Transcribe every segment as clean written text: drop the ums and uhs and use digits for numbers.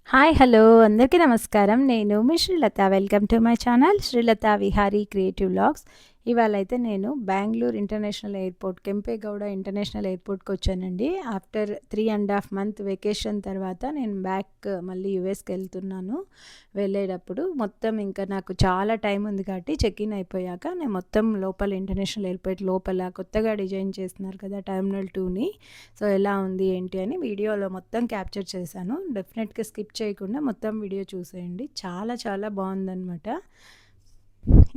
Hi! Hello! అందరికీ నమస్కారం. నేను మీ Srilatha. Welcome to my channel Srilatha Vihari creative vlogs. ఇవాళైతే నేను Bengaluru international airport, Kempegowda international ఎయిర్‌పోర్ట్‌కొచ్చానండి. ఆఫ్టర్ 3 ½ మంత్ వెకేషన్ తర్వాత నేను మళ్ళీ యూఎస్‌కెళ్తున్నాను. వెళ్ళేటప్పుడు మొత్తం ఇంకా నాకు చాలా టైం ఉంది కాబట్టి చెక్ ఇన్ అయిపోయాక నేను మొత్తం లోపల ఇంటర్నేషనల్ ఎయిర్‌పోర్ట్ లోపల కొత్తగా డిజైన్ చేస్తున్నారు కదా! టెర్మినల్ 2ని. సో, ఎలా ఉంది ఏంటి అని వీడియోలో మొత్తం క్యాప్చర్ చేశాను. డెఫినెట్‌గా స్కిప్ చేయకుండా మొత్తం వీడియో చూసేయండి. చాలా చాలా బావుందనమాట.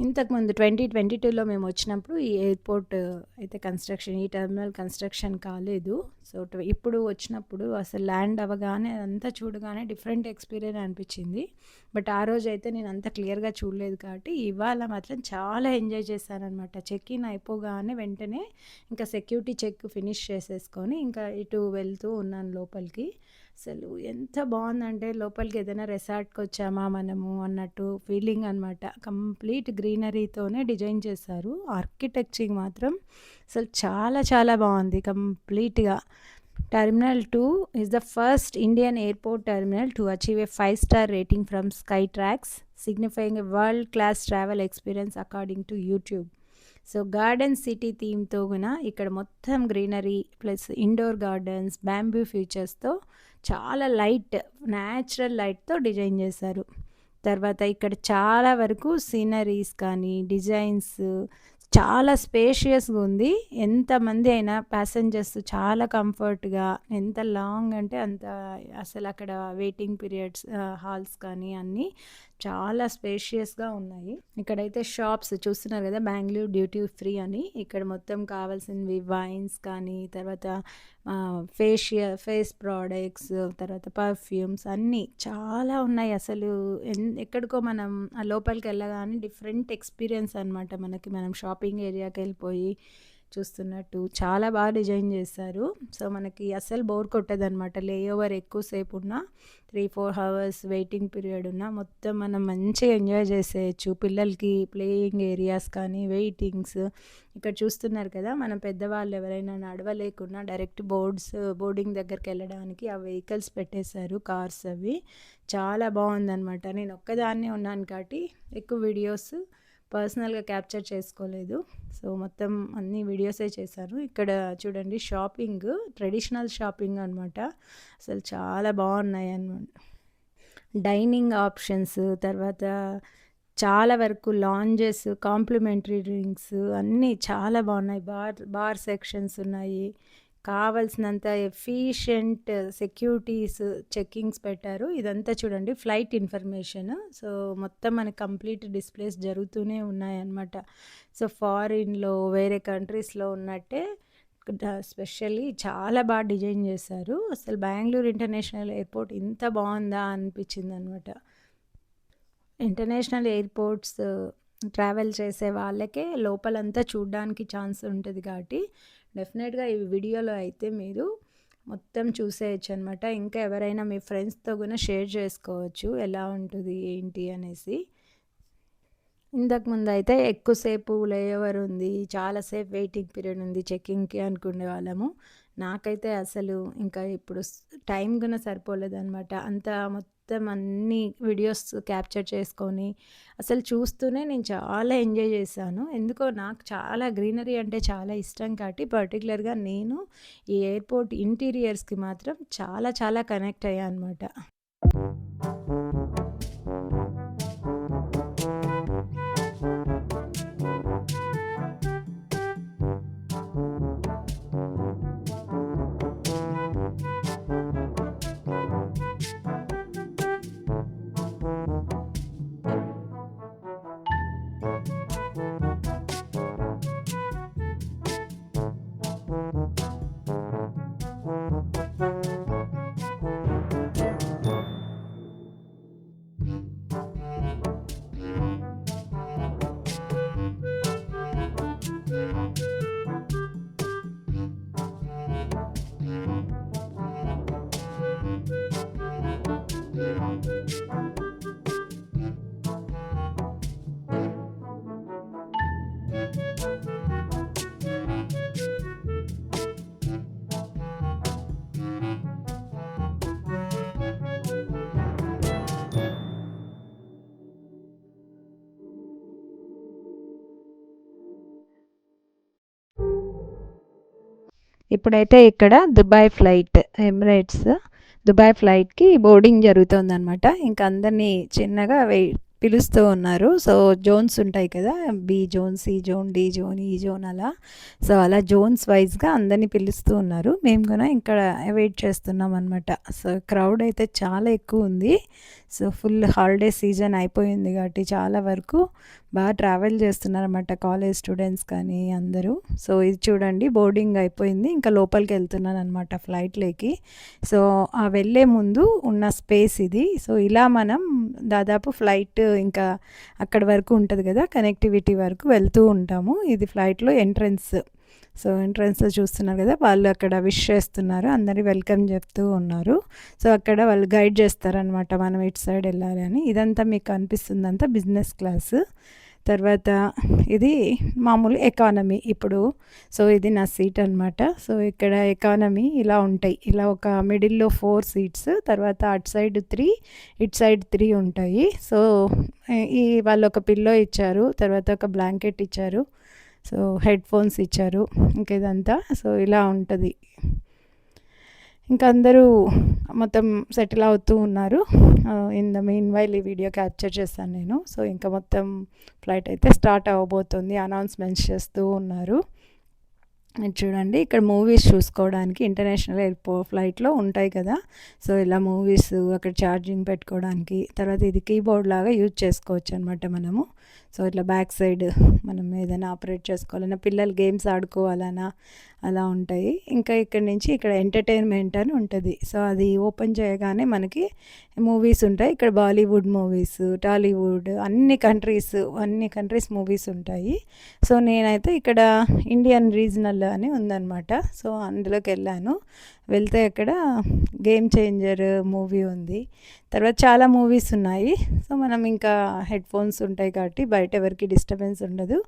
ఇంతకుముందు 2022లో మేమొచ్చినప్పుడు ఈ ఎయిర్‌పోర్ట్ అయితే ఈ టెర్మినల్ కన్‌స్ట్రక్షన్ కాలేదు. సో, ఇప్పుడు వచ్చినప్పుడు అసలు ల్యాండ్ అవ్వగానే అదంతా చూడగానే డిఫరెంట్ ఎక్స్‌పీరియన్స్ అనిపిచ్చింది. బట్ ఆ రోజైతే నేనంత క్లియర్‌గా చూడలేదు కాబట్టి, ఇవాళ మాత్రం చాలా ఎంజాయ్ చేశాననమాట. చెక్ ఇన్ అయిపోగానే వెంటనే ఇంకా సెక్యూరిటీ చెక్ ఫినిష్ చేసేసుకొని, ఇంకా ఇటు వెళ్తూ ఉన్నాను లోపలికి. అసలు ఎంత బావుందంటే లోపలికి ఏదైనా రిసార్ట్‌కొచ్చామా మనము అన్నట్టు ఫీలింగ్ అనమాట. కంప్లీట్ గ్రీనరీతోనే డిజైన్ చేశారు. ఆర్కిటెక్చర్ మాత్రం అసలు చాలా చాలా బావుంది కంప్లీట్‌గా. Terminal 2 is the first Indian airport terminal to achieve a 5 star rating from Skytrax, signifying a world class travel experience according to YouTube. So, garden city థీమ్‌తో ఇక్కడ మొత్తం greenery plus indoor gardens, bamboo ఫీచర్స్‌తో చాలా natural లైట్‌తో design చేశారు. తర్వాత ఇక్కడ చాలా వరకు సీనరీస్ కానీ, డిజైన్స్ చాలా స్పేషియస్‌గా ఉంది. ఎంతమంది అయినా ప్యాసింజర్స్ చాలా కంఫర్ట్‌గా ఎంత లాంగ్ అంటే అంత అసలక్కడ వెయిటింగ్ పీరియడ్స్ హాల్స్ కానీ అన్నీ చాలా స్పేషియస్‌గా ఉన్నాయి. ఇక్కడైతే షాప్స్ చూస్తున్నారు కదా! బెంగుళూరు డ్యూటీ ఫ్రీ అని. ఇక్కడ మొత్తం కావాల్సినవి వైన్స్ కానీ, తర్వాత ఫేస్ ప్రొడక్ట్స్, తర్వాత పర్ఫ్యూమ్స్ అన్నీ చాలా ఉన్నాయి. అసలు ఎక్కడికో మనం ఆ లోపలికెళ్ళగానే డిఫరెంట్ ఎక్స్‌పీరియన్స్ అనమాట మనకి. మనం షాపింగ్ ఏరియాకెళ్ళిపోయి చూస్తున్నట్టు చాలా బాగా డిజైన్ చేశారు. సో, మనకి అస్సలు బోర్ కొట్టదనమాట. లే ఓవర్ ఎక్కువసేపు ఉన్నా 3, 4 హవర్స్ వెయిటింగ్ పీరియడ్ ఉన్నా మొత్తం మనం మంచిగా ఎంజాయ్ చేసేయచ్చు. పిల్లలకి ప్లేయింగ్ ఏరియాస్ కానీ, వెయిటింగ్స్ ఇక్కడ చూస్తున్నారు కదా! మనం పెద్దవాళ్ళు ఎవరైనా నడవలేకున్నా డైరెక్ట్ బోర్డింగ్ దగ్గరికెళ్ళడానికి ఆ వెహికల్స్ పెట్టేశారు. కార్స్ అవి. చాలా బావుందనమాట. నేను ఒక్కదాన్నే ఉన్నాను కాబట్టి ఎక్కువ వీడియోస్ పర్సనల్‌గా క్యాప్చర్ చేసుకోలేదు. సో, మొత్తం అన్ని వీడియోసే చేశాను. ఇక్కడ చూడండి ట్రెడిషనల్ షాపింగ్ అనమాట. అసలు చాలా బావున్నాయన్నమాట. డైనింగ్ ఆప్షన్స్, తర్వాత చాలా వరకు లాంజెస్, కాంప్లిమెంటరీ డ్రింక్స్ అన్నీ చాలా బావున్నాయి. బార్ సెక్షన్స్ ఉన్నాయి. కావాల్సినంత ఎఫిషియంట్ సెక్యూరిటీస్ చెకింగ్స్ పెట్టారు. ఇదంతా చూడండి ఫ్లైట్ ఇన్ఫర్మేషన్. సో, మొత్తం మనకి కంప్లీట్ డిస్‌ప్లేస్ జరుగుతూనే ఉన్నాయన్నమాట. సో, ఫారిన్‌లో వేరే కంట్రీస్‌లో ఉన్నట్టే స్పెషల్లీ చాలా డిజైన్ చేశారు. అసలు బెంగుళూరు ఇంటర్నేషనల్ ఎయిర్‌పోర్ట్ ఇంత బావుందా అనిపించిందనమాట. ఇంటర్నేషనల్ ఎయిర్‌పోర్ట్స్ ట్రావెల్ చేసే వాళ్ళకే లోపలంతా చూడ్డానికి ఛాన్స్ ఉంటది కాబట్టి, డెఫినెట్‌గా ఈ వీడియోలో అయితే మీరు మొత్తం చూసేయొచ్చనమాట. ఇంకా ఎవరైనా మీ ఫ్రెండ్స్‌తో గూడా షేర్ చేసుకోవచ్చు. ఎలా ఉంటది, ఏంటి అనేసి. ఇంతకుముందయితే ఎక్కువసేపు లేఓవర్ ఉంది. చాలా సేపు వెయిటింగ్ పీరియడ్ ఉంది చెకింగ్‌కి అనుకునేవాళ్ళము. నాకైతే అసలు ఇంకా ఇప్పుడు టైం గూడా సరిపోలేదనమాట. మొత్తం అన్ని వీడియోస్ క్యాప్చర్ చేసుకొని, అసలు చూస్తూనే నేను చాలా ఎంజాయ్ చేశాను. ఎందుకో నాకు చాలా గ్రీనరీ అంటే చాలా ఇష్టం కాబట్టి పర్టిక్యులర్‌గా నేను ఈ ఎయిర్‌పోర్ట్ ఇంటీరియర్స్‌కి మాత్రం చాలా చాలా కనెక్ట్ అయ్యా అనమాట. ఇప్పుడైతే ఇక్కడ దుబాయ్ ఫ్లైట్ ఎమిరేట్స్ దుబాయ్ ఫ్లైట్‌కి బోర్డింగ్ జరుగుతోందనమాట. ఇంక అందరినీ చిన్నగా పిలుస్తూ ఉన్నారు. సో, జోన్స్ ఉంటాయి కదా! B zone, C zone, D zone, E zone అలా. సో, అలా జోన్స్ వైస్‌గా అందరిని పిలుస్తూ ఉన్నారు. మేము కూడా ఇక్కడ వెయిట్ చేస్తున్నామనమాట. సో, క్రౌడ్ అయితే చాలా ఎక్కువుంది. సో, ఫుల్ హాలిడే సీజన్ అయిపోయింది కాబట్టి చాలా వరకు ట్రావెల్ చేస్తున్నారనమాట కాలేజ్ స్టూడెంట్స్ కానీ అందరూ. సో, ఇది చూడండి బోర్డింగ్ అయిపోయింది. ఇంకా లోపలికెళ్తున్నాననమాట ఫ్లైట్‌లోకి. సో, ఆ వెళ్ళే ముందు ఉన్న స్పేస్ ఇది. సో, ఇలా మనం దాదాపు ఫ్లైట్ ఇంకా అక్కడి వరకు ఉంటది కదా! కనెక్టివిటీ వరకు వెళ్తూ ఉంటాము. ఇది ఫ్లైట్‌లో ఎంట్రన్స్. సో, ఎంట్రన్స్‌లో చూస్తున్నారు కదా! వాళ్ళు అక్కడ విష్ చేస్తున్నారు. అందరిని వెల్కమ్ చెప్తూ ఉన్నారు. సో, అక్కడ వాళ్ళు గైడ్ చేస్తారనమాట. మనం ఇటు సైడ్ వెళ్ళాలి అని. ఇదంతా మీకు కనిపిస్తుందంతా బిజినెస్ క్లాస్. తర్వాత ఇది మామూలు ఎకానమీ ఇప్పుడు. సో, ఇది నా సీట్ అనమాట. సో, ఇక్కడ ఎకానమీ ఇలా ఉంటాయి. ఇలా ఒక మిడిల్‌లో 4 సీట్స్, తర్వాత అటు సైడ్ 3, ఇటు సైడ్ 3 ఉంటాయి. సో, వాళ్ళొక పిల్లో ఇచ్చారు. తర్వాత ఒక బ్లాంకెట్ ఇచ్చారు. సో, హెడ్‌ఫోన్స్ ఇచ్చారు. ఇంక ఇదంతా. సో, ఇలా ఉంటది. ఇంక అందరూ మొత్తం సెటిల్ అవుతూ ఉన్నారు. ఇన్ ద మీన్ వైల్ ఈ వీడియో క్యాప్చర్ చేశాను నేను. సో, ఇంక మొత్తం ఫ్లైట్ అయితే స్టార్ట్ అవ్వబోతుంది. అనౌన్స్‌మెంట్స్ చేస్తూ ఉన్నారు. ఇది చూడండి ఇక్కడ మూవీస్ చూసుకోవడానికి ఇంటర్నేషనల్ ఫ్లైట్‌లో ఉంటాయి కదా! సో, ఇలా మూవీస్ అక్కడ ఛార్జింగ్ పెట్టుకోవడానికి, తర్వాత ఇది కీబోర్డ్ లాగా యూజ్ చేసుకోవచ్చనమాట మనము. సో, ఇట్లా బ్యాక్ సైడ్ మనం ఏదైనా ఆపరేట్ చేసుకోవాలన్నా, పిల్లలు గేమ్స్ ఆడుకోవాలన్నా అలా ఉంటాయి. ఇంకా ఇక్కడి నుంచి ఇక్కడ ఎంటర్‌టైన్‌మెంట్ అని ఉంటది. సో, అది ఓపెన్ చేయగానే మనకి మూవీస్ ఉంటాయి. ఇక్కడ బాలీవుడ్ మూవీస్, టాలీవుడ్ అన్ని కంట్రీస్ మూవీస్ ఉంటాయి. సో, నేనైతే ఇక్కడ ఇండియన్ రీజనల్ అని ఉందనమాట. సో, అందులోకెళ్ళాను. వెళ్తే అక్కడ గేమ్ చేంజర్ మూవీ ఉంది. తర్వాత చాలా మూవీస్ ఉన్నాయి. సో, మనం ఇంకా హెడ్‌ఫోన్స్ ఉంటాయి కాబట్టి బయట ఎవరికీ డిస్టర్బెన్స్ ఉండదు.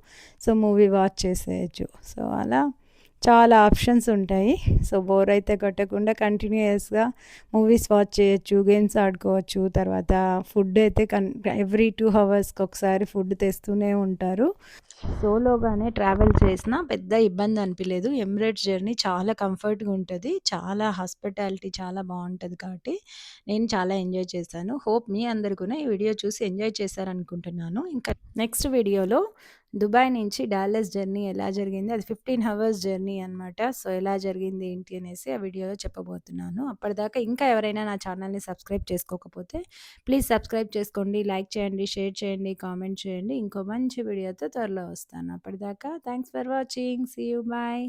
సో, మూవీ వాచ్ చేసేయొచ్చు. సో, అలా చాలా ఆప్షన్స్ ఉంటాయి. సో, బోర్ అయితే కొట్టకుండా కంటిన్యూయస్‌గా మూవీస్ వాచ్ చేయొచ్చు, గేమ్స్ ఆడుకోవచ్చు. తర్వాత ఫుడ్ అయితే ఎవ్రీ 2 హవర్స్‌కి ఒకసారి ఫుడ్ తెస్తూనే ఉంటారు. సోలోగానే ట్రావెల్ చేసినా పెద్ద ఇబ్బంది అనిపియలేదు. ఎమిరేట్స్ జర్నీ చాలా కంఫర్ట్‌గా ఉంటది. చాలా హాస్పిటాలిటీ చాలా బావుంటది కాబట్టి నేను చాలా ఎంజాయ్ చేశాను. హోప్ మీ అందరూ కూడా ఈ వీడియో చూసి ఎంజాయ్ చేశారనుకుంటున్నాను. ఇంకా నెక్స్ట్ వీడియోలో దుబాయ్ నుంచి డాలస్ జర్నీ ఎలా జరిగింది, అది 15 హవర్స్ జర్నీ అనమాట. సో, ఎలా జరిగింది ఏంటి అనేసి ఆ వీడియోలో చెప్పబోతున్నాను. అప్పటిదాకా ఇంకా ఎవరైనా నా ఛానల్‌ని సబ్స్క్రైబ్ చేసుకోకపోతే ప్లీజ్ సబ్స్క్రైబ్ చేసుకోండి, లైక్ చేయండి, షేర్ చేయండి, కామెంట్ చేయండి. ఇంకో మంచి వీడియోతో త్వరలో వస్తాను. అప్పటిదాకా thanks for watching. See you. Bye.